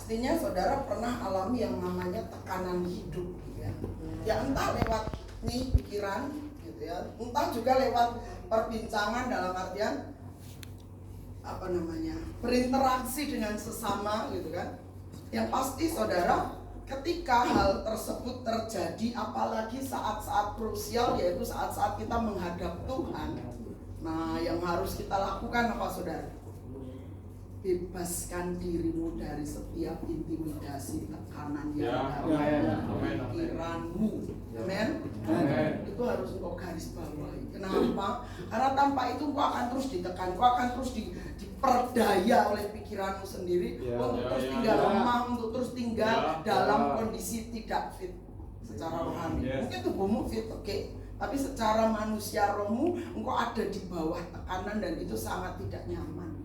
pastinya saudara pernah alami yang namanya tekanan hidup ya. Ya entah lewat nih pikiran gitu ya, entah juga lewat perbincangan dalam artian berinteraksi dengan sesama gitu kan. Yang pasti saudara, ketika hal tersebut terjadi, apalagi saat-saat krusial, yaitu saat-saat kita menghadap Tuhan, nah yang harus kita lakukan apa saudara? Bebaskan dirimu dari setiap intimidasi, tekanan yang dalam pikiranmu. Amin. Itu harus engkau garis bawahi. Kenapa? Karena tanpa itu engkau akan terus ditekan, engkau akan terus diperdaya oleh pikiranmu sendiri untuk terus tinggal lemah, untuk terus tinggal dalam kondisi tidak fit secara rohani. Mungkin tubuhmu fit, oke. Tapi secara manusia rohmu engkau ada di bawah tekanan dan itu sangat tidak nyaman.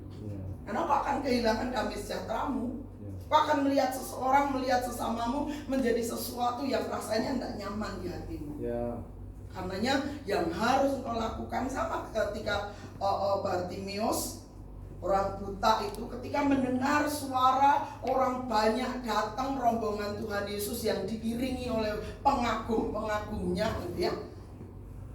Karena kau akan kehilangan damai sejahteramu. Kau akan melihat seseorang, melihat sesamamu menjadi sesuatu yang rasanya tidak nyaman di hatimu. Karenanya yang harus kau lakukan sama ketika Bartimeus, orang buta itu, ketika mendengar suara orang banyak datang rombongan Tuhan Yesus yang diiringi oleh pengagumnya gitu ya.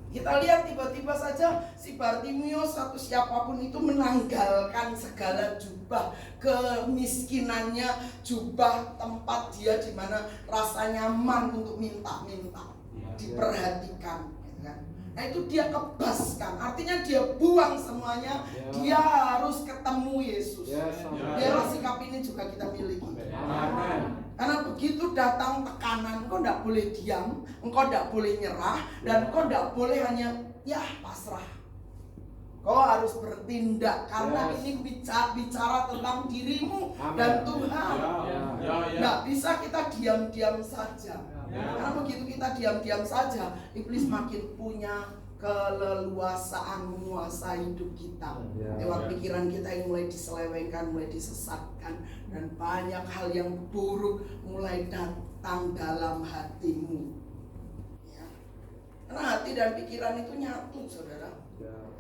Kita lihat tiba-tiba saja si Bartimeus atau siapapun itu menanggalkan segala jubah kemiskinannya, jubah tempat dia di mana rasa nyaman untuk minta-minta, diperhatikan, gitu kan. Nah itu dia kebaskan, artinya dia buang semuanya, dia harus ketemu Yesus. Biarlah sikap ini juga kita miliki. Karena begitu datang tekanan, engkau tidak boleh diam, engkau tidak boleh nyerah, dan engkau tidak boleh hanya pasrah. Kau harus bertindak karena ini bicara tentang dirimu dan Tuhan. Tidak bisa kita diam-diam saja. Karena begitu kita diam-diam saja, iblis makin punya keleluasaan menguasai hidup kita. Lewat pikiran kita yang mulai diselewengkan, mulai disesatkan, dan banyak hal yang buruk mulai datang dalam hatimu. Karena hati dan pikiran itu nyatu, saudara.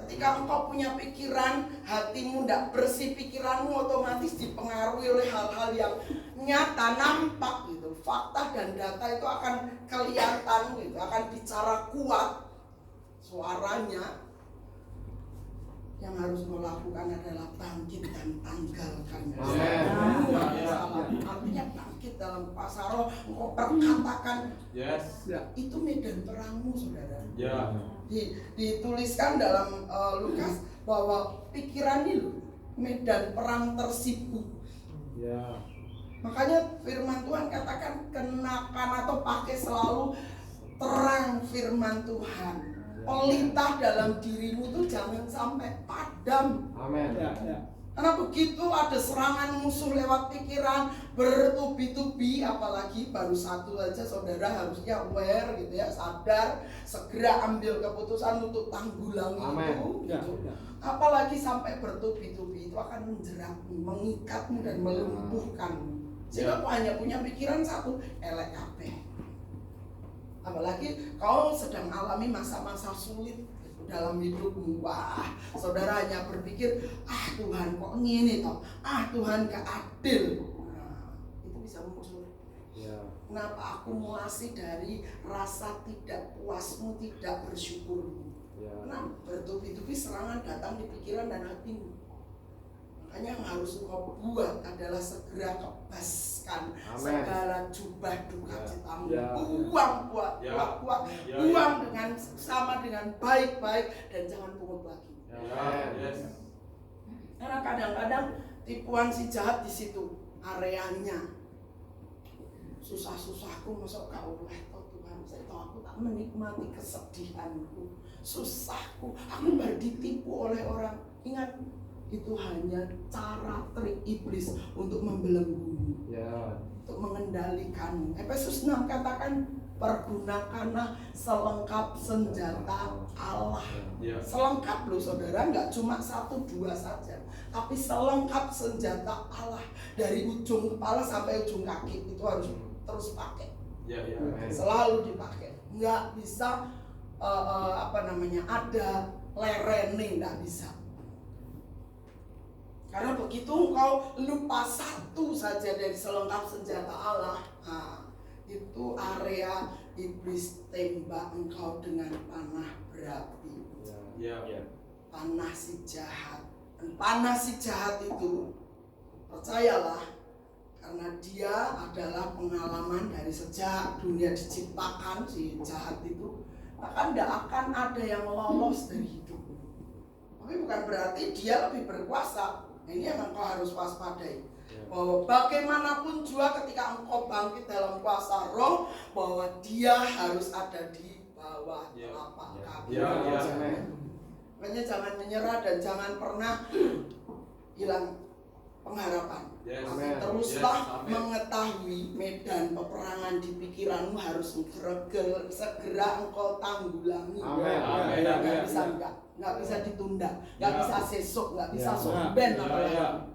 Ketika engkau punya pikiran, hatimu tidak bersih, pikiranmu otomatis dipengaruhi oleh hal-hal yang nyata, nampak gitu. Fakta dan data itu akan kelihatan gitu, akan bicara kuat suaranya. Yang harus melakukan adalah bangkit dan tanggalkan. Artinya bangkit dalam kuasa roh. Engkau perkatakan, itu medan perangmu, saudara. Dituliskan dalam Lukas bahwa pikiran ini medan perang tersibuk. Makanya firman Tuhan katakan kenakan atau pakai selalu terang firman Tuhan. Pelitah dalam dirimu itu jangan sampai padam. Amin. Karena begitu ada serangan musuh lewat pikiran bertubi-tubi, apalagi baru satu aja saudara harusnya aware gitu ya, sadar, segera ambil keputusan untuk tanggulangi itu. Gitu. Apalagi sampai bertubi-tubi itu akan menjeratmu, mengikatmu dan melumpuhkanmu. Sehingga kau hanya punya pikiran satu, elek kabeh. Apalagi kau sedang alami masa-masa sulit dalam hidupmu. Wah, saudara hanya berpikir, Tuhan kok ngini toh, Tuhan gak adil. Nah, itu bisa muncul. Kenapa akumulasi dari rasa tidak puasmu, tidak bersyukurmu? Karena bertubi-tubi serangan datang di pikiran dan hatimu. Makanya yang harus engkau buat adalah segera kebaskan segala jubah duka citamu. Buang buang dengan sama dengan baik-baik dan jangan pungut lagi. Karena kadang-kadang tipuan si jahat di situ areanya. Susah-susahku masuk kau oleh Tuhan. Saya tahu aku tak menikmati kesedihanku, susahku, aku baru ditipu oleh orang. Ingat, itu hanya cara trik iblis untuk membelenggumu, untuk mengendalikanmu. Efesus 6 katakan, pergunakanlah selengkap senjata Allah. Selengkap loh saudara, nggak cuma 1-2 saja, tapi selengkap senjata Allah. Dari ujung kepala sampai ujung kaki itu harus terus pakai. Selalu dipakai. Nggak bisa ada lerene, nggak bisa. Karena begitu engkau lupa satu saja dari selengkap senjata Allah, itu area iblis tembak engkau dengan panah berapi. Panah si jahat. Dan panah si jahat itu, percayalah, karena dia adalah pengalaman dari sejak dunia diciptakan, si jahat itu, maka tidak akan ada yang lolos dari hidup. Tapi bukan berarti dia lebih berkuasa. Ini yang engkau harus waspadai. Bahwa bagaimanapun juga ketika engkau bangkit dalam kuasa roh, bahwa dia harus ada di bawah telapak kaki. Makanya jangan menyerah dan jangan pernah hilang pengharapan. Teruslah mengetahui medan peperangan di pikiranmu harus segera engkau tanggulangi. Nggak bisa ditunda, nggak bisa sesok, nggak bisa soben apalagi.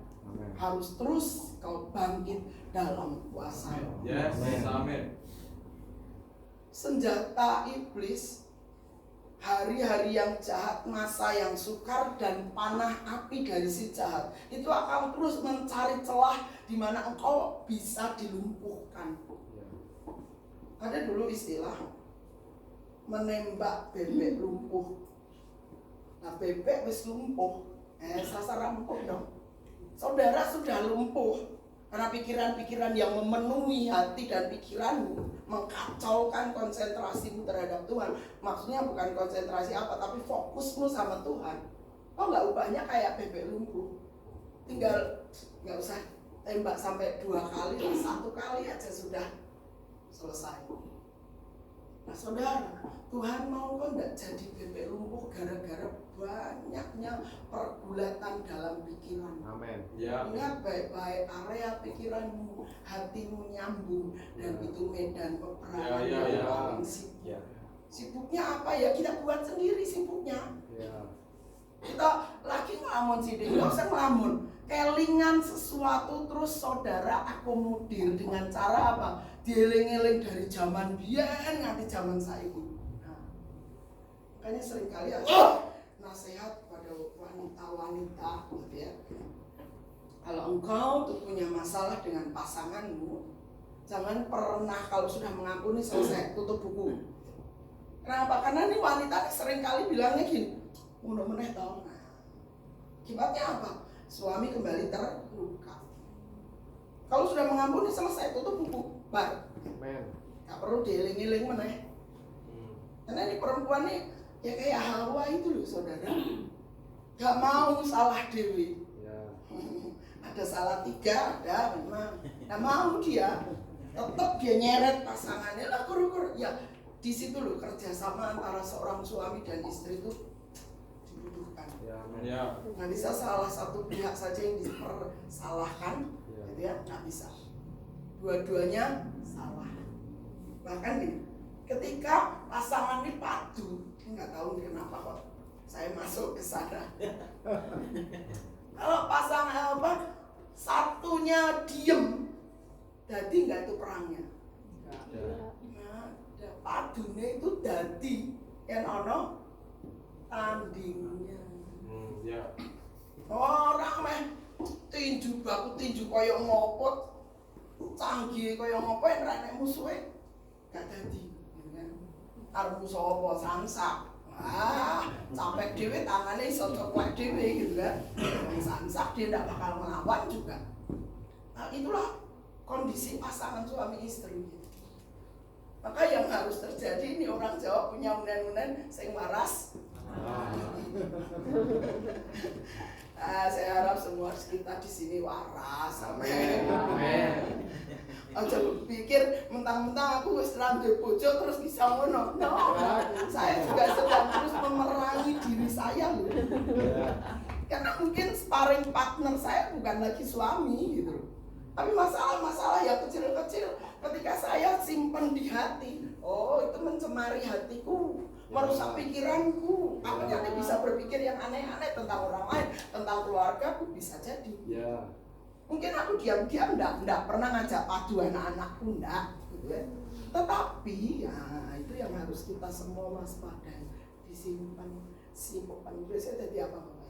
Harus terus kau bangkit dalam kuasa. Senjata iblis, hari-hari yang jahat, masa yang sukar, dan panah api dari si jahat itu akan terus mencari celah di mana engkau bisa dilumpuhkan. Ada dulu istilah menembak bebek lumpuh. Nah, bebek wis lumpuh, sasaran lumpuh dong. Saudara sudah lumpuh karena pikiran-pikiran yang memenuhi hati dan pikiranmu, mengkacaukan konsentrasimu terhadap Tuhan. Maksudnya bukan konsentrasi apa, tapi fokusmu sama Tuhan. Kok nggak ubahnya kayak bebek lumpuh? Tinggal nggak usah tembak sampai 2 kali, 1 kali aja sudah selesai. Nah saudara, Tuhan mau kok nggak jadi bebek lumpuh gara-gara banyaknya pergulatan dalam pikiran. Amin. Ingat baik-baik area pikiranmu, hatimu nyambung, dan itu medan peperangan yang paling sibuk. Sibuknya apa ya? Kita buat sendiri sibuknya. Kita lagi ngelamun sih, nggak usah ngelamun. Kelingan sesuatu terus saudara akomodir dengan cara apa? Dieling-eling dari zaman biyen nganti zaman saiki. Makanya seringkali nasihat pada wanita-wanita gitu ya. Kalau engkau tuh punya masalah dengan pasanganmu, jangan pernah kalau sudah mengampuni selesai tutup buku. Kenapa? Karena ini wanita seringkali bilangnya gini, udah meneh tau. Nah, akibatnya apa? Suami kembali terluka. Kalau sudah mengampuni selesai tutup buku, bar. Gak perlu dieling-eling meneh. Karena ini perempuan nih ya kayak Hawa itu loh saudara, gak mau salah dewi. Ada salah 3, ada memang. Gak mau dia, tetap dia nyeret pasangannya lah kur-kur. Ya di situ loh kerjasama antara seorang suami dan istri itu dibutuhkan. Nggak bisa salah satu pihak saja yang dipersalahkan, gitu ya, nggak bisa. Dua-duanya salah. Bahkan nih, ketika pasangan ini padu, nggak tahu kenapa kok saya masuk ke sana. Kalau pasangan satunya diem, jadi nggak itu perangnya. Nah, padunya itu jadi kan ono tandingnya. Orang meh tinju baku tinju koyo ngopot, canggih koyo ngopo yang nek musuhe gak dadi. Arep musuh apa sansak. Capek dhewe tangane iso ceplek dhewe gitu kan. Sansak dia ndak bakal melawan juga. Nah, itulah kondisi pasangan suami istri. Maka yang harus terjadi ini orang Jawa punya unen-unen sing waras. Saya harap semua kita di sini waras. Amin. Aja pikir mentang-mentang aku wis rambut bojo terus bisa ngono. No. Saya juga sedang terus memerangi diri saya loh. Karena mungkin sparring partner saya bukan lagi suami gitu loh. Tapi masalah-masalah yang kecil-kecil ketika saya simpan di hati, itu mencemari hatiku, merusak pikiranku. Aku jadi bisa berpikir yang aneh-aneh tentang orang lain, tentang keluargaku, bisa jadi. Mungkin aku diam-diam enggak pernah ngajak padu anak-anakku, enggak, gitu ya. Tetapi ya itu yang harus kita semua waspadai, disimpan. Biasanya jadi apa Bapak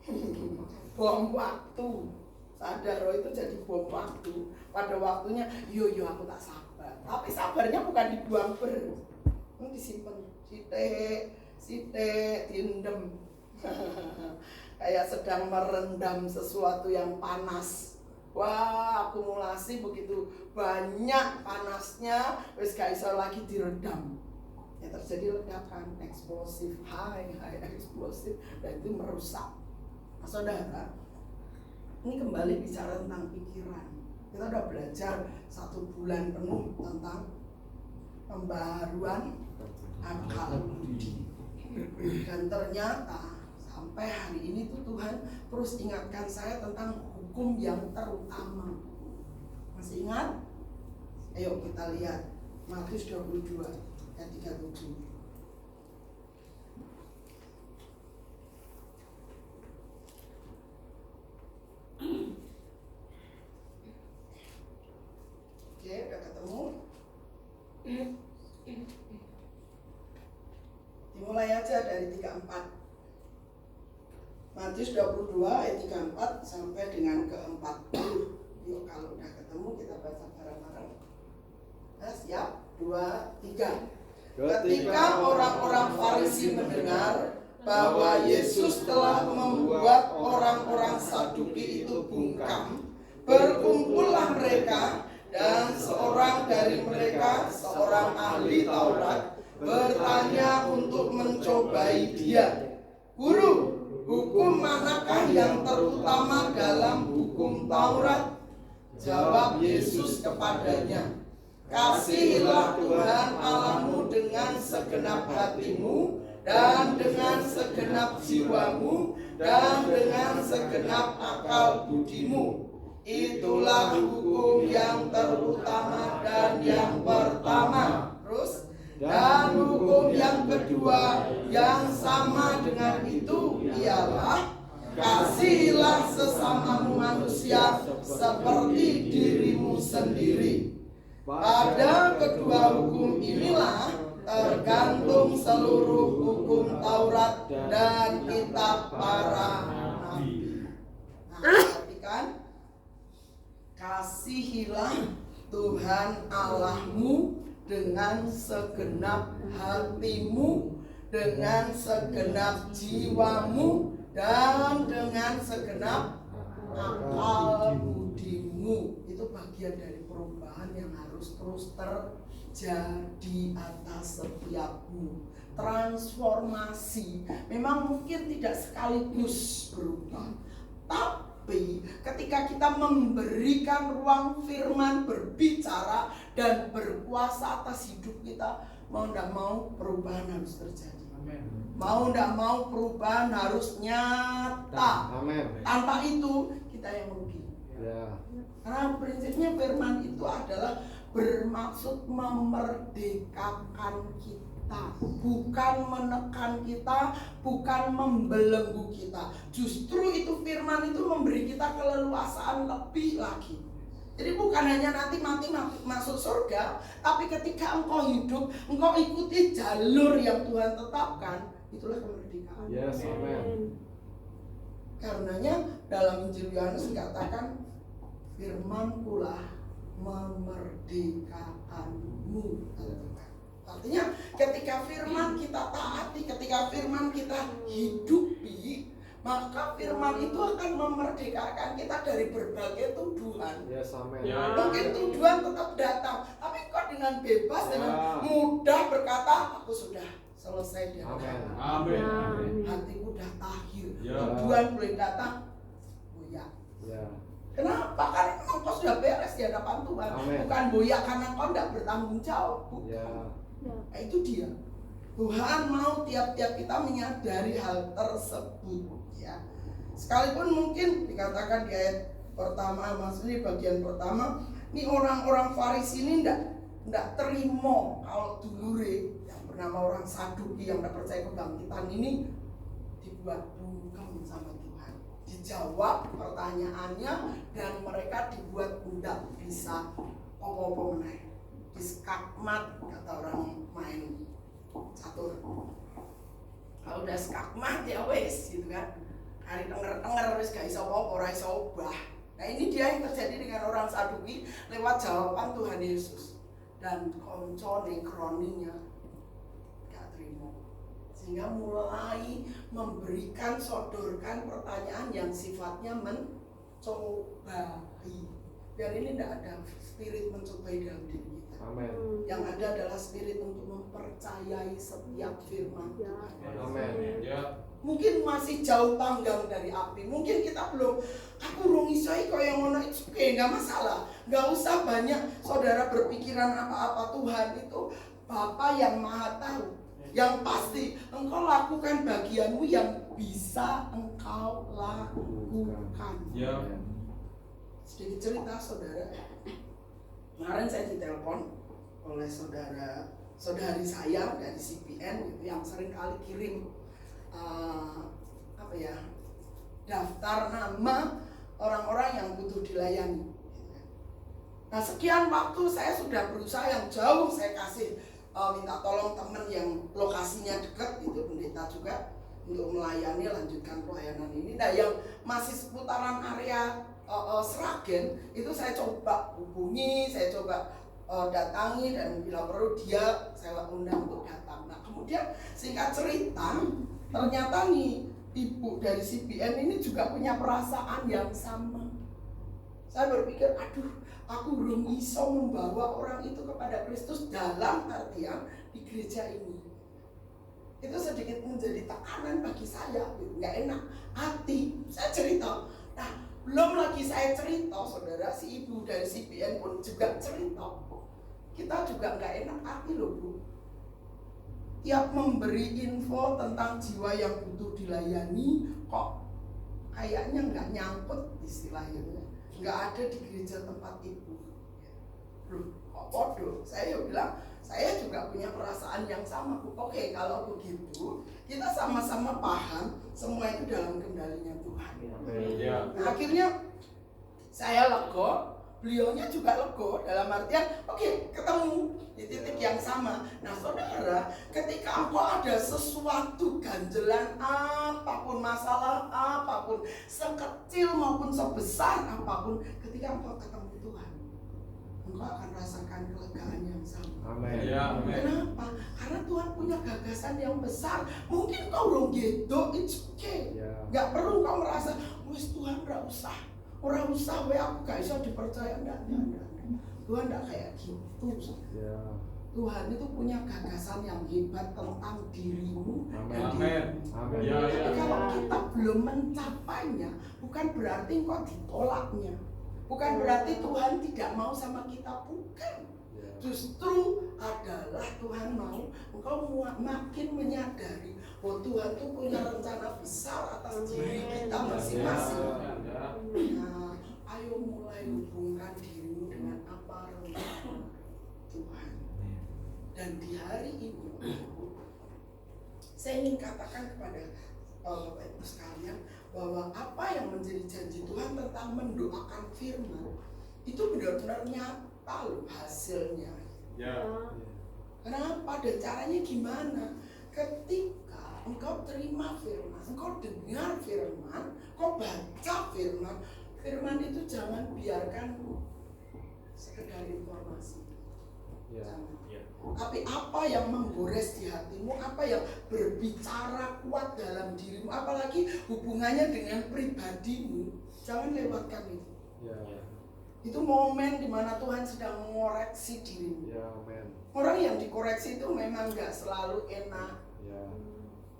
Ibu? bom waktu. Sadar roh itu jadi bom waktu. Pada waktunya, yo aku tak sabar. Tapi sabarnya bukan dibuang disimpan, sitek, diendem. Kayak sedang merendam sesuatu yang panas. Wah, akumulasi begitu banyak panasnya, wis gak iso lagi diredam. Ya terjadi ledakan eksplosif, high eksplosif, dan itu merusak. Nah, saudara, ini kembali bicara tentang pikiran. Kita udah belajar 1 bulan penuh tentang pembaharuan akal budi. Dan ternyata sampai hari ini tuh Tuhan terus ingatkan saya tentang hukum yang terutama. Masih ingat? Ayo kita lihat Matius 22 ayat 37. Oke, udah ketemu? Dimulai aja dari 34. Matius 22 ayat 34 sampai dengan ke-40. Yuk kalau udah ketemu kita baca bareng-bareng. Nah, siap? 2, 3. Ketika orang-orang Farisi mendengar bahwa Yesus telah membuat orang-orang Saduki itu bungkam, berkumpullah mereka, dan seorang dari mereka, seorang ahli Taurat, bertanya untuk mencobai dia. Guru, hukum manakah yang terutama dalam hukum Taurat? Jawab Yesus kepadanya, kasihilah Tuhan Allahmu dengan segenap hatimu, dan dengan segenap jiwamu, dan dengan segenap akal budimu. Itulah hukum yang terutama dan yang pertama. Terus, dan hukum yang kedua yang sama dengan itu ialah kasihilah sesamamu manusia seperti dirimu sendiri. Pada kedua hukum inilah tergantung seluruh hukum Taurat dan kitab para nabi. Nah, perhatikan, kasihilah Tuhan Allahmu dengan segenap hatimu, dengan segenap jiwamu, dan dengan segenap akal budimu. Itu bagian dari perubahan yang harus terus terjadi atas setiapmu. Transformasi memang mungkin tidak sekaligus berubah, tapi ketika kita memberikan ruang firman berbicara dan berkuasa atas hidup kita, mau tidak mau perubahan harus terjadi. Amen. Mau tidak mau perubahan harus nyata. Amen. Tanpa itu kita yang merugi. Ya. Karena prinsipnya firman itu adalah bermaksud memerdekakan kita, bukan menekan kita, bukan membelenggu kita. Justru itu firman itu memberi kita keleluasaan lebih lagi. Jadi bukan hanya nanti mati masuk surga, tapi ketika engkau hidup, engkau ikuti jalur yang Tuhan tetapkan, itulah kemerdekaan. Yes, amen. Karenanya dalam Injil Yohanes dikatakan, firman-Kulah memerdekakanmu. Artinya ketika firman kita taati, ketika firman kita hidupi, maka firman itu akan memerdekakan kita dari berbagai tuduhan. Yes, amen. Ya. Mungkin tuduhan tetap datang, tapi kok dengan bebas, dengan mudah berkata, aku sudah selesai dengan Amen. Hatiku udah tahir. Tuduhan boleh datang, boyak. Kenapa? Karena memang kau sudah beres di hadapan Tuhan. Amen. Bukan boyak karena kau tidak bertanggung jawab. Nah, itu dia. Tuhan mau tiap-tiap kita menyadari hal tersebut, ya. Sekalipun mungkin dikatakan di ayat pertama, maksudnya bagian pertama, ini orang-orang Farisi ini ndak terima kalau dulure yang bernama orang Saduki yang tidak percaya kebangkitan ini dibuat bungkam sama Tuhan. Dijawab pertanyaannya dan mereka dibuat tidak bisa apa-apa meneh. Diskakmat kata orang main catur. Kalau udah skakmat ya wes gitu kan. hari denger wis gak iso apa-apa, ora iso obah. Nah ini dia yang terjadi dengan orang Saduki lewat jawaban Tuhan Yesus. Dan koncone kroninya gak terima. Sehingga mulai memberikan, sodorkan pertanyaan yang sifatnya mencobai. Biar ini tidak ada spirit mencobai dalam diri kita. Amin. Yang ada adalah spirit untuk mempercayai setiap firman Tuhan. Amin. Ya. Mungkin masih jauh panggang dari api. Mungkin kita belum, aku rung isoi kaya ngono, itu oke, nggak masalah. Nggak usah banyak saudara berpikiran apa-apa. Tuhan itu Bapa yang Maha Tahu. Yang pasti engkau lakukan bagianmu yang bisa engkau lakukan. Ya. Sedikit cerita saudara. Kemarin saya ditelepon oleh saudari saya dari CPN gitu, yang sering kali kirim daftar nama orang-orang yang butuh dilayani. Nah sekian waktu saya sudah berusaha yang jauh, saya kasih minta tolong teman yang lokasinya dekat, itu pendeta juga, untuk melayani, lanjutkan pelayanan ini. Nah yang masih seputaran area Sragen itu saya coba hubungi, saya coba datangi, dan bila perlu dia saya undang untuk datang. Nah kemudian singkat cerita, ternyata nih ibu dari CPN ini juga punya perasaan yang sama. Saya berpikir, aduh, aku belum bisa membawa orang itu kepada Kristus dalam artian di gereja ini. Itu sedikit menjadi tekanan bagi saya, nggak enak hati. Saya cerita, nah belum lagi saya cerita, saudara, si ibu dari CPN pun juga cerita. Kita juga nggak enak hati loh Bu. Tiap memberi info tentang jiwa yang butuh dilayani, kok kayaknya nggak nyangkut istilahnya, nggak ada di gereja tempat ibu. Loh, kok bodoh? Saya bilang, saya juga punya perasaan yang sama Bu. Oke, kalau begitu kita sama-sama paham semua itu dalam kendalinya Tuhan. Nah, akhirnya saya lego, beliaunya juga lego, dalam artian oke, ketemu di titik yang sama. Nah saudara, ketika engkau ada sesuatu ganjelan apapun, masalah apapun, sekecil maupun sebesar apapun, ketika engkau ketemu Tuhan, engkau akan rasakan kelegaan yang sama. Amin. Kenapa? Karena Tuhan punya gagasan yang besar. Mungkin kau belum gitu, it's okay. Gak perlu kau merasa, wis Tuhan gak usah, orang usah, aku gak bisa dipercaya. Enggak. Tuhan gak kayak gitu. Tuhan itu punya gagasan yang hebat tentang dirimu. Amin. Tapi kalau kita belum mencapainya, bukan berarti kok ditolaknya, bukan berarti Tuhan tidak mau sama kita, bukan. Justru adalah Tuhan mau engkau makin menyadari bahwa Tuhan itu punya rencana besar atas diri kita masing-masing. Nah, ayo mulai hubungkan dirimu dengan apa rencana Tuhan. Dan di hari ini saya ingin katakan kepada Bapak Ibu sekalian bahwa apa yang menjadi janji Tuhan tentang mendoakan firman itu benar-benar nyata loh hasilnya. Kenapa dan caranya gimana? Ketika engkau terima firman, engkau dengar firman, engkau baca firman, firman itu jangan biarkan sekedar informasi. Tapi apa yang menggores di hatimu, apa yang berbicara kuat dalam dirimu, apalagi hubungannya dengan pribadimu, jangan lewatkan itu. Itu momen dimana Tuhan sedang mengoreksi dirimu. Orang yang dikoreksi itu memang gak selalu enak.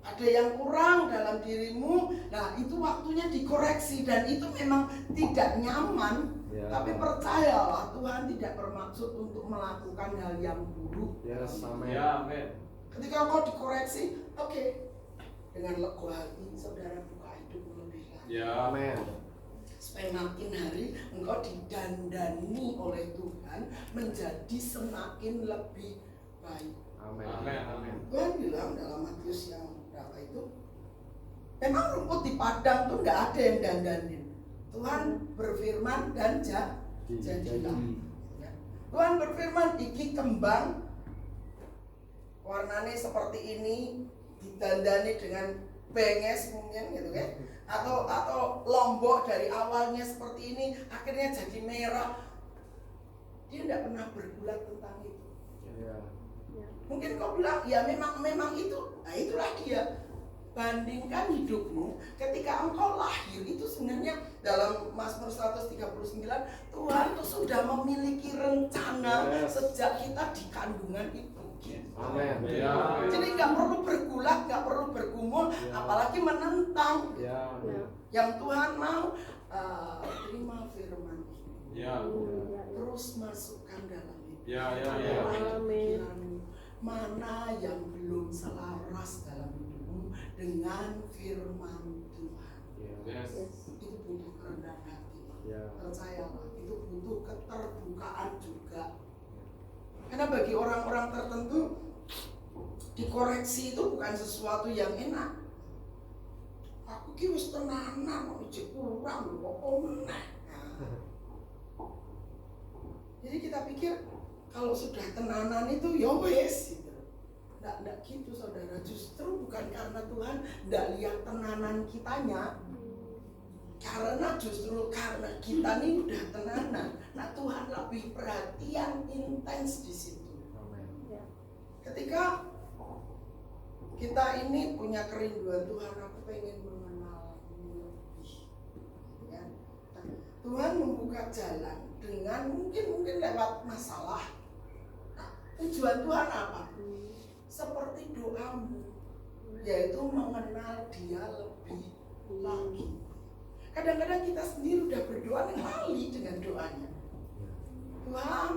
Ada yang kurang dalam dirimu, nah itu waktunya dikoreksi, dan itu memang tidak nyaman. Tapi percayalah, Tuhan tidak bermaksud untuk melakukan hal yang buruk. Ketika kau dikoreksi, oke, dengan lega hati saudara buka hidupmu lebih lagi. Supaya makin hari engkau didandani oleh Tuhan menjadi semakin lebih baik. Tuhan bilang dalam Matius yang berapa itu, memang rumput di padang tuh nggak ada yang dandanin. Tuhan berfirman dan jadilah. Tuhan berfirman, iki kembang warnanya seperti ini, didandani dengan benges mungkin gitu kan. atau Lombok dari awalnya seperti ini akhirnya jadi merah. Dia tidak pernah bergulat tentang itu. Mungkin kau bilang ya memang itu. Nah itulah dia. Bandingkan hidupmu ketika engkau lahir itu sebenarnya dalam Mazmur 139 Tuhan tuh sudah memiliki rencana sejak kita di kandungan ibu. Amin. Jadi nggak perlu bergulat, nggak perlu bergumul, apalagi menentang. Yang Tuhan mau terima firman ini. Terus masukkan dalam hidup. Pikiranmu. Mana yang belum selaras dalam hidupmu dengan firman Tuhan. Itu butuh kerendahan hati. Percayalah, itu butuh keterbukaan juga. Karena bagi orang-orang tertentu dikoreksi itu bukan sesuatu yang enak. Aku ki wis tenanan kok ijek kurang kok meneh. Jadi kita pikir kalau sudah tenanan itu ya wes gitu. Nggak gitu saudara. Justru bukan karena Tuhan nggak lihat tenanan kitanya. Karena justru karena kita nih udah tenanan. Nah Tuhan lebih perhatian intens di situ. Ketika kita ini punya kerinduan Tuhan, aku pengen mengenalmu lebih. Ya. Tuhan membuka jalan dengan mungkin lewat masalah. Tujuan Tuhan apa? Seperti doamu, yaitu mengenal Dia lebih lagi. Kadang-kadang kita sendiri udah berdoa lali dengan doanya. Tuhan,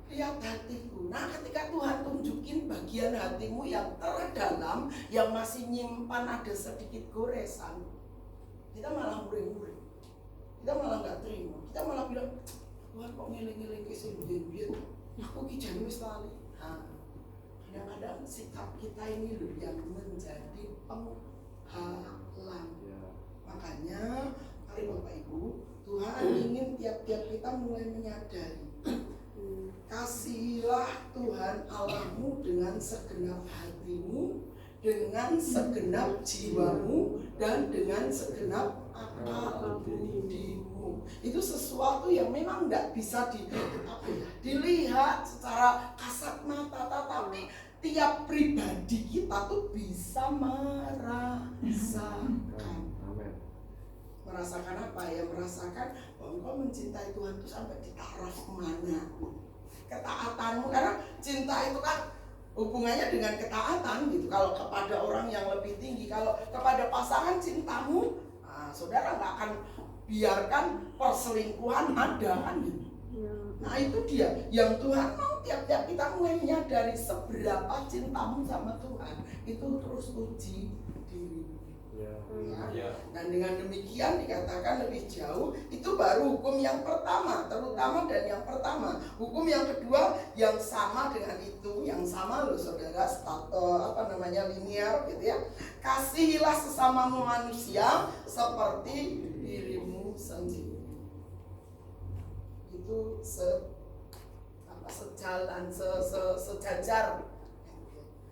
lihat hatiku. Nah, ketika Tuhan tunjukin bagian hatimu yang terdalam, yang masih nyimpan ada sedikit goresan, kita malah muring-muring. Kita malah nggak terima. Kita malah bilang, Tuhan kok ngiling-ngiling ke sini, aku kijane wis lali. Nah, kadang-kadang sikap kita ini loh yang menjadi penghalang. Makanya, mari Bapak Ibu, Tuhan ingin tiap-tiap kita mulai menyadari. Kasihilah Tuhan Allahmu dengan segenap hatimu, dengan segenap jiwamu, dan dengan segenap akal budimu. Itu sesuatu yang memang tidak bisa dilihat secara kasat mata, tetapi tiap pribadi kita tuh bisa merasakan. Merasakan apa ya? Merasakan bahwa engkau mencintai Tuhan itu sampai di taraf mana. Ketaatanmu, karena cinta itu kan hubungannya dengan ketaatan gitu. Kalau kepada orang yang lebih tinggi, kalau kepada pasangan cintamu, nah, saudara nggak akan biarkan perselingkuhan ada kan gitu. Nah itu dia yang Tuhan mau tiap-tiap kita mulai menyadari seberapa cintamu sama Tuhan. Itu terus uji diri. Dan dengan demikian dikatakan lebih jauh, itu baru hukum yang pertama, terutama dan yang pertama. Hukum yang kedua yang sama dengan itu, yang sama loh saudara, linear gitu ya. Kasihilah sesamamu manusia seperti dirimu sendiri. Itu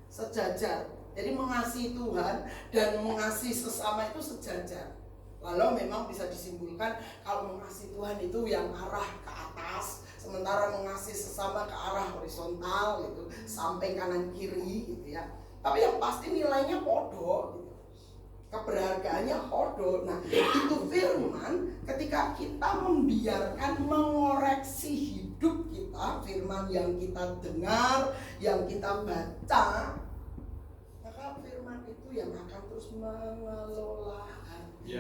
sejajar. Jadi mengasihi Tuhan dan mengasihi sesama itu sejajar. Walau memang bisa disimpulkan kalau mengasihi Tuhan itu yang arah ke atas, sementara mengasihi sesama ke arah horizontal gitu, sampai kanan kiri gitu ya. Tapi yang pasti nilainya podo gitu. Keberhargaannya podo. Nah, itu firman ketika kita membiarkan mengoreksi hidup kita, firman yang kita dengar, yang kita baca, firman itu yang akan terus mengelola hati.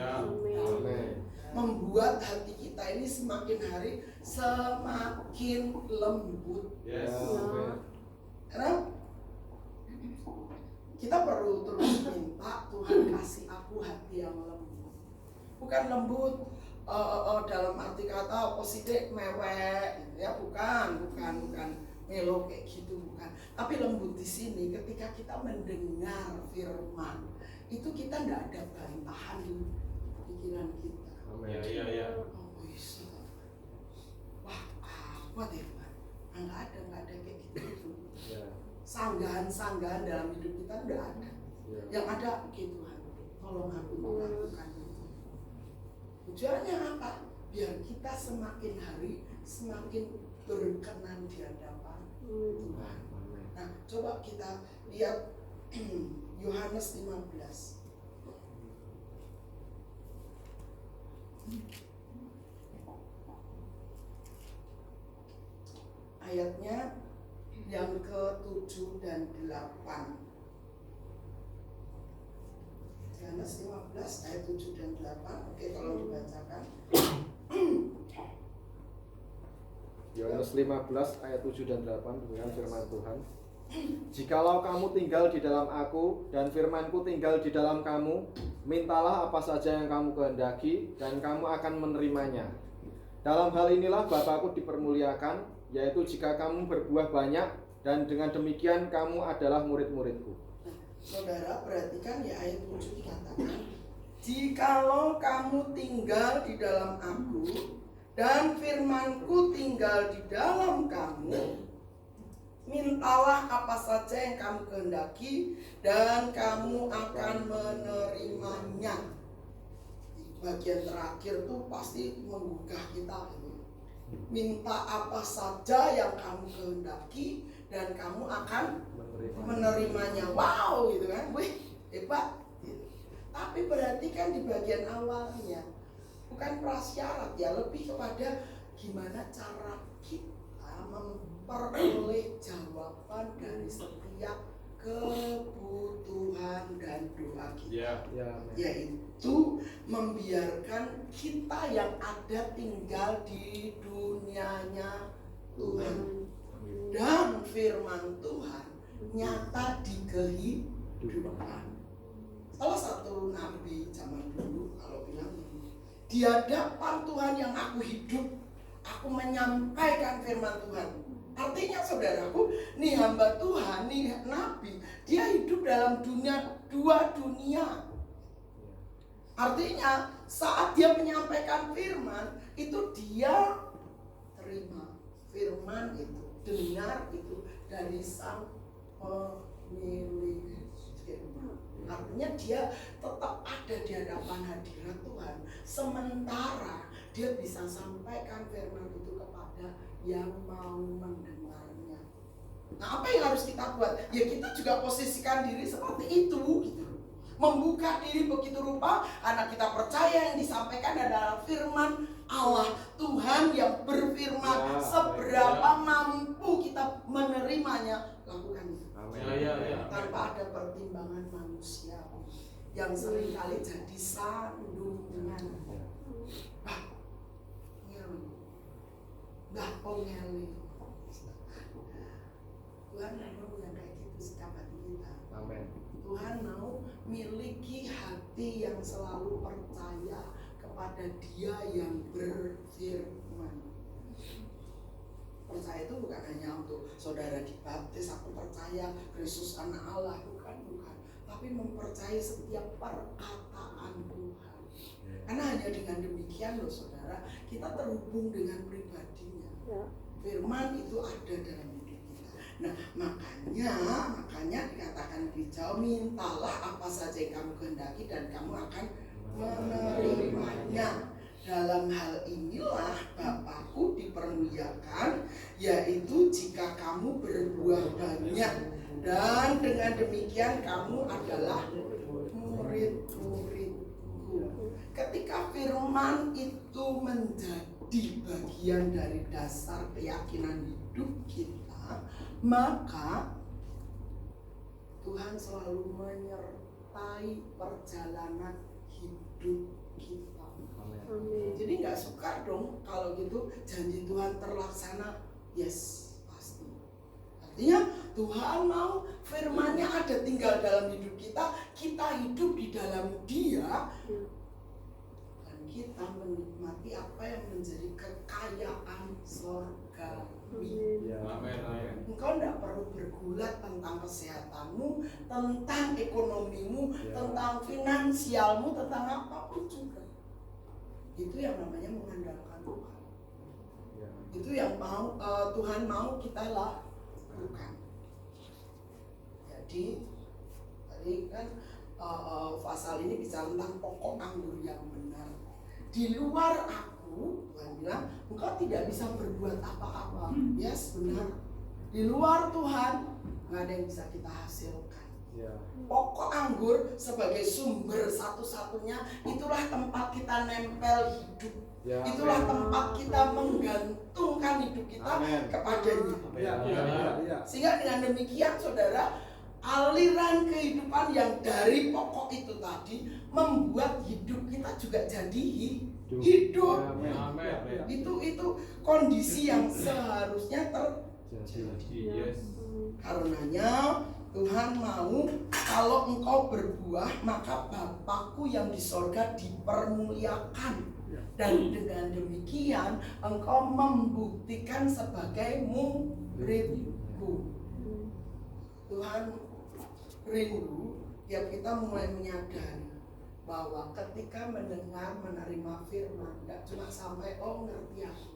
Membuat hati kita ini semakin hari semakin lembut. Karena kita perlu terus minta Tuhan kasih aku hati yang lembut. Bukan lembut dalam arti kata positif mewek gitu ya, bukan melo kayak gitu, bukan. Tapi lembut di sini ketika kita mendengar firman itu kita tidak ada bantahan di pikiran kita. Oh, bisa. Wah, apa deh Tuhan? Nggak ada kayak gitu. Sanggahan dalam hidup kita tidak ada. Yang ada, oke Tuhan, tolong aku melakukan itu. biar kita semakin hari semakin berkenan di hadapan Tuhan. Nah, coba kita lihat Yohanes 15. Ayatnya yang ke-7 dan 8. Yohanes 15 ayat 7 dan 8. Oke, tolong dibacakan. Yohanes 15 ayat 7 dan 8 dengan firman Tuhan. Jikalau kamu tinggal di dalam aku dan firmanku tinggal di dalam kamu, mintalah apa saja yang kamu kehendaki dan kamu akan menerimanya. Dalam hal inilah Bapa-Ku dipermuliakan, yaitu jika kamu berbuah banyak, dan dengan demikian kamu adalah murid-muridku. Saudara perhatikan ya, ayat 7 dikatakan, jikalau kamu tinggal di dalam aku dan firmanku tinggal di dalam kamu, mintalah apa saja yang kamu kehendaki dan kamu akan menerimanya. Bagian terakhir tuh pasti menggugah kita gitu. Minta apa saja yang kamu kehendaki dan kamu akan menerimanya. Wow gitu kan, wih hebat gitu. Tapi perhatikan di bagian awalnya, bukan prasyarat ya, lebih kepada gimana cara kita memperoleh jawaban dari setiap kebutuhan dan doa kita. Yaitu membiarkan kita yang ada tinggal di dunianya Tuhan dan firman Tuhan nyata di kehidupan. Salah satu nabi zaman dulu kalau bilang, di hadapan Tuhan yang aku hidup, aku menyampaikan firman Tuhan. Artinya saudaraku, nih hamba Tuhan, nih nabi, dia hidup dalam dua dunia. Artinya saat dia menyampaikan firman, itu dia terima firman itu, dengar itu dari sang pemilik firman. Artinya dia tetap ada di hadapan hadirat Tuhan, sementara dia bisa sampaikan firman itu kepada yang mau mendengarnya. Nah, apa yang harus kita buat? Ya kita juga posisikan diri seperti itu gitu. Membuka diri begitu rupa, karena kita percaya yang disampaikan adalah firman Allah, Tuhan yang berfirman. Seberapa mampu kita menerimanya, lakukan itu. Tanpa ada pertimbangan manusia yang seringkali jadi sandungan. Ngeli. Tuhan mau yang kayak gitu setiap hati kita. Amin. Tuhan mau miliki hati yang selalu percaya kepada Dia yang berfirman. Percaya itu bukan hanya untuk saudara dibaptis, aku percaya Kristus anak Allah, bukan. Tapi mempercayai setiap perkataan Tuhan. Karena hanya dengan demikian loh saudara, kita terhubung dengan pribadinya. Firman itu ada dalam hidup kita. Nah makanya dikatakan dijawab, mintalah apa saja yang kamu kehendaki dan kamu akan menerimanya. Dalam hal inilah Bapa-Ku dipermuliakan, yaitu jika kamu berbuah banyak, dan dengan demikian kamu adalah murid-muridku. Ketika firman itu menjadi bagian dari dasar keyakinan hidup kita, maka Tuhan selalu menyertai perjalanan hidup kita. Amin. Jadi nggak suka dong kalau gitu janji Tuhan terlaksana. Yes, pasti. Artinya Tuhan mau firman-Nya ada tinggal dalam hidup kita, kita hidup di dalam Dia, dan kita menikmati apa yang menjadi kekayaan surgawi. Amin. Engkau tidak perlu bergulat tentang kesehatanmu, tentang ekonomimu, tentang finansialmu, tentang apapun juga. Itu yang namanya mengandalkan Tuhan. Itu yang mau Tuhan mau kita lakukan. Jadi tadi kan pasal ini bicara tentang pokok anggur yang benar. Di luar aku aku, Tuhan bilang, engkau tidak bisa berbuat apa-apa. Yes, benar. Di luar Tuhan, nggak ada yang bisa kita hasilkan. Ya. Pokok anggur sebagai sumber satu-satunya, itulah tempat kita nempel hidup. Ya, Itulah amin. tempat kita menggantungkan hidup kita Amin. kepadanya. Ya, ya. Sehingga dengan demikian saudara, aliran kehidupan yang dari pokok itu tadi membuat hidup kita juga jadi hidup. Amin. Amin. Itu kondisi yang seharusnya terjadi. Yes. Karenanya Tuhan mau kalau engkau berbuah, maka Bapakku yang di sorga dipermuliakan. Dan dengan demikian engkau membuktikan sebagai muridku. Tuhan rindu ya kita mulai menyadari bahwa ketika mendengar menerima firman, tidak cuma sampai ngerti aku,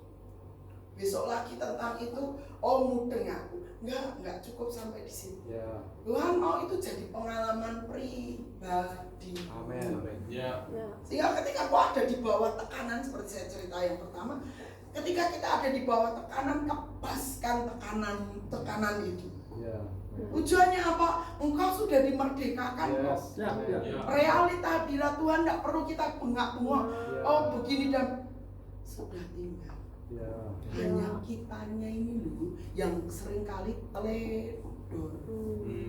besok lagi tentang itu mudeng aku, nggak cukup sampai di situ. Ya. Tuhan mau itu jadi pengalaman pribadi. Amin. Ya. Sehingga ketika aku ada di bawah tekanan seperti saya cerita yang pertama, ketika kita ada di bawah tekanan, kepaskan tekanan itu. Ya. Tujuannya apa? Engkau sudah dimerdekakan kok. Yes. Ya. Realita hadirat Tuhan tidak perlu kita bengak-bengok. Ya. Begini dan sudah tinggal. Ya. Hanya kitanya ini loh yang seringkali teledor.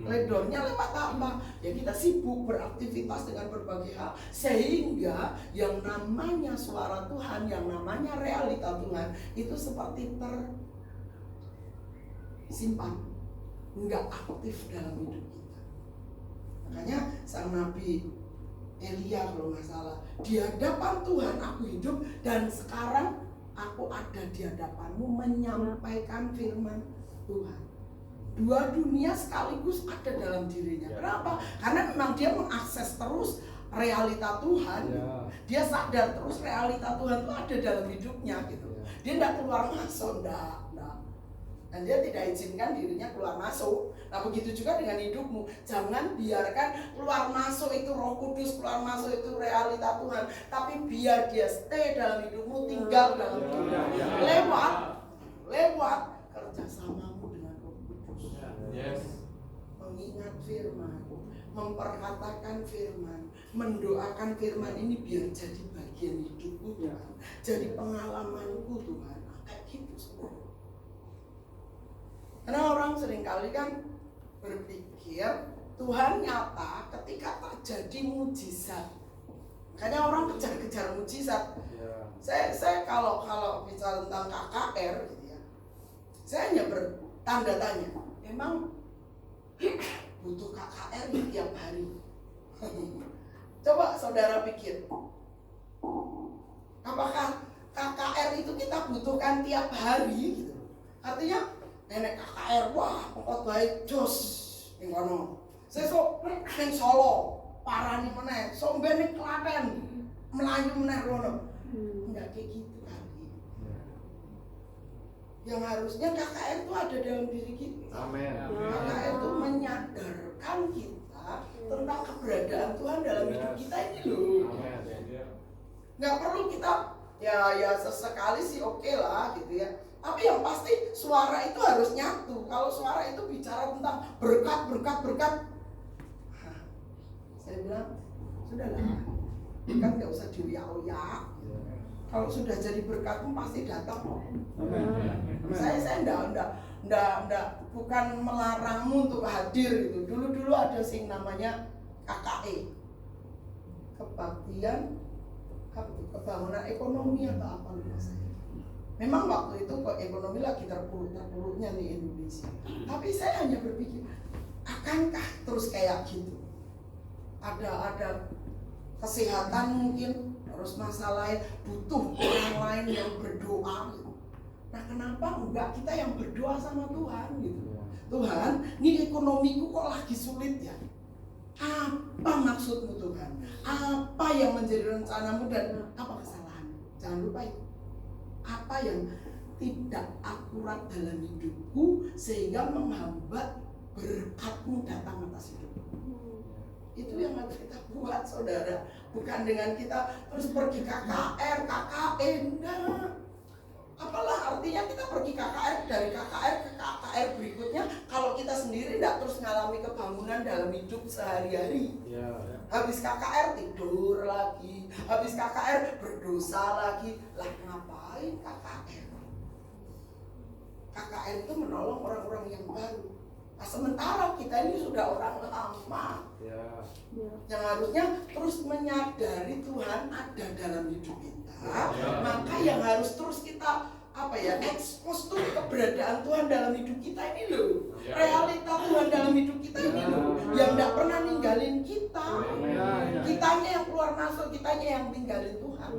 Teledornya lewat apa? Ya kita sibuk beraktivitas dengan berbagai hal, sehingga yang namanya suara Tuhan, yang namanya realita Tuhan itu seperti tersimpan, nggak aktif dalam hidup kita. Makanya sang Nabi Elia kalau nggak salah, di hadapan Tuhan aku hidup dan sekarang aku ada di hadapanmu menyampaikan firman Tuhan. Dua dunia sekaligus ada dalam dirinya. Kenapa? Karena memang dia mengakses terus realita Tuhan. Ya. Dia sadar terus realita Tuhan itu ada dalam hidupnya gitu. Dia tidak keluar masuk, enggak. Dan dia tidak izinkan dirinya keluar masuk. Nah begitu juga dengan hidupmu. Jangan biarkan keluar masuk itu Roh Kudus, keluar masuk itu realita Tuhan. Tapi biar dia stay dalam hidupmu, tinggal dalam hidupmu. Lewat kerjasamamu dengan Roh Kudus. Yes. Mengingat firman, memperkatakan firman, mendoakan firman ini biar jadi bagian hidupku Tuhan. Jadi pengalamanku Tuhan. Kayak gitu semua. Karena orang seringkali kan berpikir Tuhan nyata ketika terjadi mujizat. Makanya orang kejar-kejar mujizat. Ya. Saya kalau bicara tentang KKR gitu ya, saya hanya bertanda tanya. Emang butuh KKR ya tiap hari? Coba saudara pikir, apakah KKR itu kita butuhkan tiap hari gitu? Artinya nenek KKR, wah pokok baik jos ning kono. Sesuk ning Solo, parani meneh, sok ben ning Klaten, Melayu meneh rono. Enggak kayak gitu kali. Yang harusnya KKR itu ada dalam diri kita. Amin. KKR itu menyadarkan kita tentang keberadaan Tuhan dalam hidup kita ini loh. Amin. Nggak perlu kita ya sesekali sih oke lah gitu ya. Tapi yang pasti suara itu harus nyatu. Kalau suara itu bicara tentang berkat. Saya bilang, sudahlah, berkat nggak usah diuyak-uyak. Kalau sudah jadi berkatmu pasti datang kok. Saya enggak bukan melarangmu untuk hadir gitu. Dulu ada sing namanya KKE. Kebaktian kebangunan ekonomi atau apa lupa saya. Memang waktu itu kok ekonomi lagi terpuruk-terpuruknya di Indonesia. Tapi saya hanya berpikir, akankah terus kayak gitu? Ada kesehatan mungkin, terus masalah butuh orang lain yang berdoa. Nah kenapa enggak kita yang berdoa sama Tuhan gitu? Tuhan, ini ekonomiku kok lagi sulit ya? Apa maksudmu Tuhan? Apa yang menjadi rencanamu dan apa kesalahanmu? Jangan lupa itu. Apa yang tidak akurat dalam hidupku sehingga menghambat berkatmu datang atas hidupku. Itu yang harus kita buat, saudara. Bukan dengan kita terus pergi KKR, KKN. Nah, apalah artinya kita pergi KKR, dari KKR ke KKR berikutnya kalau kita sendiri tidak terus mengalami kebangunan dalam hidup sehari-hari. Habis KKR tidur lagi, habis KKR berdosa lagi. Lah ngapain KKR? KKR itu menolong orang-orang yang baru. Nah, sementara kita ini sudah orang lama, yang harusnya terus menyadari Tuhan ada dalam hidup kita. Maka yang harus terus kita expose tuh keberadaan Tuhan dalam hidup kita ini loh. Realita Tuhan dalam hidup kita ini loh, yang tidak pernah ninggalin kita. Kitanya yang keluar masuk, kitanya yang tinggalin Tuhan.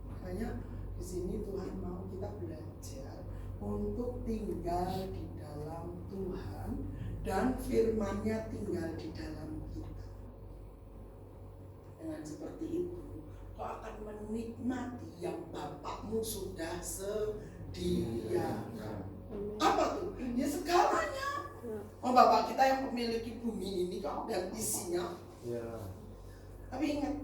Makanya di sini Tuhan mau kita belajar untuk tinggal di dalam Tuhan dan firman-Nya tinggal di dalam kita. Dengan seperti itu, kau akan menikmati yang Bapakmu sudah sediakan. Apa tuh? Ya segalanya. Oh, Bapak kita yang memiliki bumi ini kok dan isinya. Tapi ingat,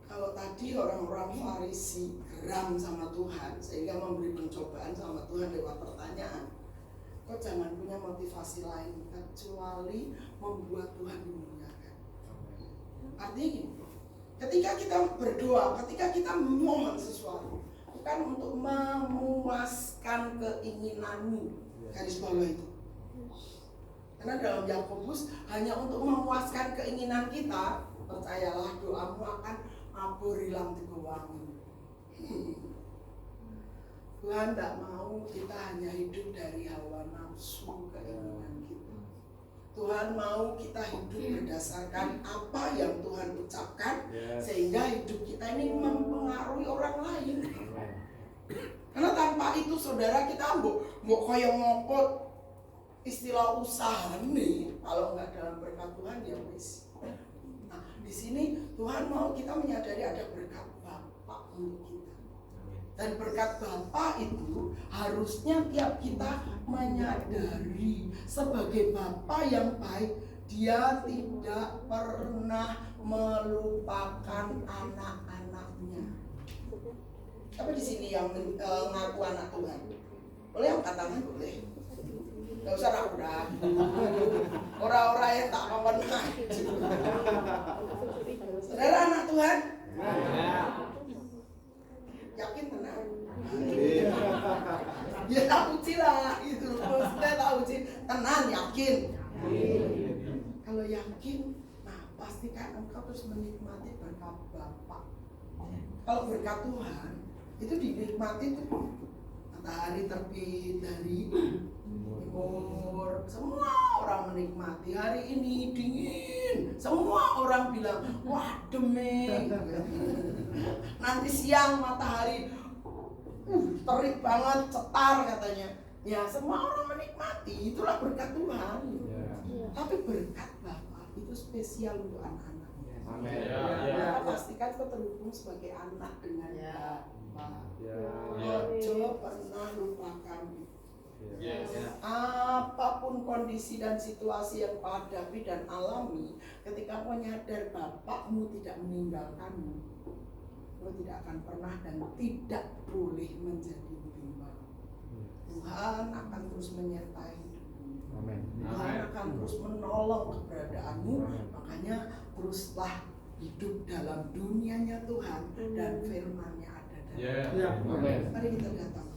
kalau tadi orang-orang Farisi geram sama Tuhan sehingga memberi pencobaan sama Tuhan lewat pertanyaan, kau jangan punya motivasi lain kecuali membuat Tuhan dimuliakan. Artinya gini, ketika kita berdoa, ketika kita memohon sesuatu, bukan untuk memuaskan keinginanmu, garis bawah itu. Karena dalam Yakobus hanya untuk memuaskan keinginan kita, percayalah doamu akan mabur hilang tiga wangi. Tuhan tidak mau kita hanya hidup dari hawa nafsu keinginan kita. Tuhan mau kita hidup berdasarkan apa yang Tuhan ucapkan, sehingga hidup kita ini mempengaruhi orang lain. Karena tanpa itu saudara kita mau koyong ngopot istilah usaha nih, kalau nggak dalam berkat Tuhan ya wis. Nah di sini Tuhan mau kita menyadari ada berkat Bapa untuk kita. Dan berkat Bapa itu harusnya tiap kita menyadari sebagai Bapa yang baik, Dia tidak pernah melupakan anak-anaknya. Tapi di sini yang ngaku anak Tuhan, boleh angkat tangan boleh. Gak usah ragu-ragu. Orang-orang yang tak kawan ngaji. Saudara anak Tuhan? Yakin tenang. Ya tak uji lah itu. Maksudnya tak uji. Tenang yakin. Kalau yakin, nah pastikan engkau terus menikmati berkat Bapa. Kalau berkat Tuhan itu dinikmati tuh. Matahari terbit dari timur, semua orang menikmati. Hari ini dingin, semua orang bilang wah demik. Nanti siang matahari terik banget, cetar katanya. Ya semua orang menikmati, itulah berkat Tuhan. Tapi berkat Bapa itu spesial untuk anak-anak. Ya, pastikan kau terhubung sebagai anak dengan Bapa. Jangan pernah lupakan itu. Apapun kondisi dan situasi yang kau hadapi dan alami, ketika kau nyadar Bapakmu tidak meninggalkanmu, kau tidak akan pernah dan tidak boleh menjadi bimbang. Tuhan akan terus menyertai hidupmu. Tuhan akan terus menolong keberadaanmu. Makanya teruslah hidup dalam dunianya Tuhan dan firman-Nya ada dalam. Mari kita datang.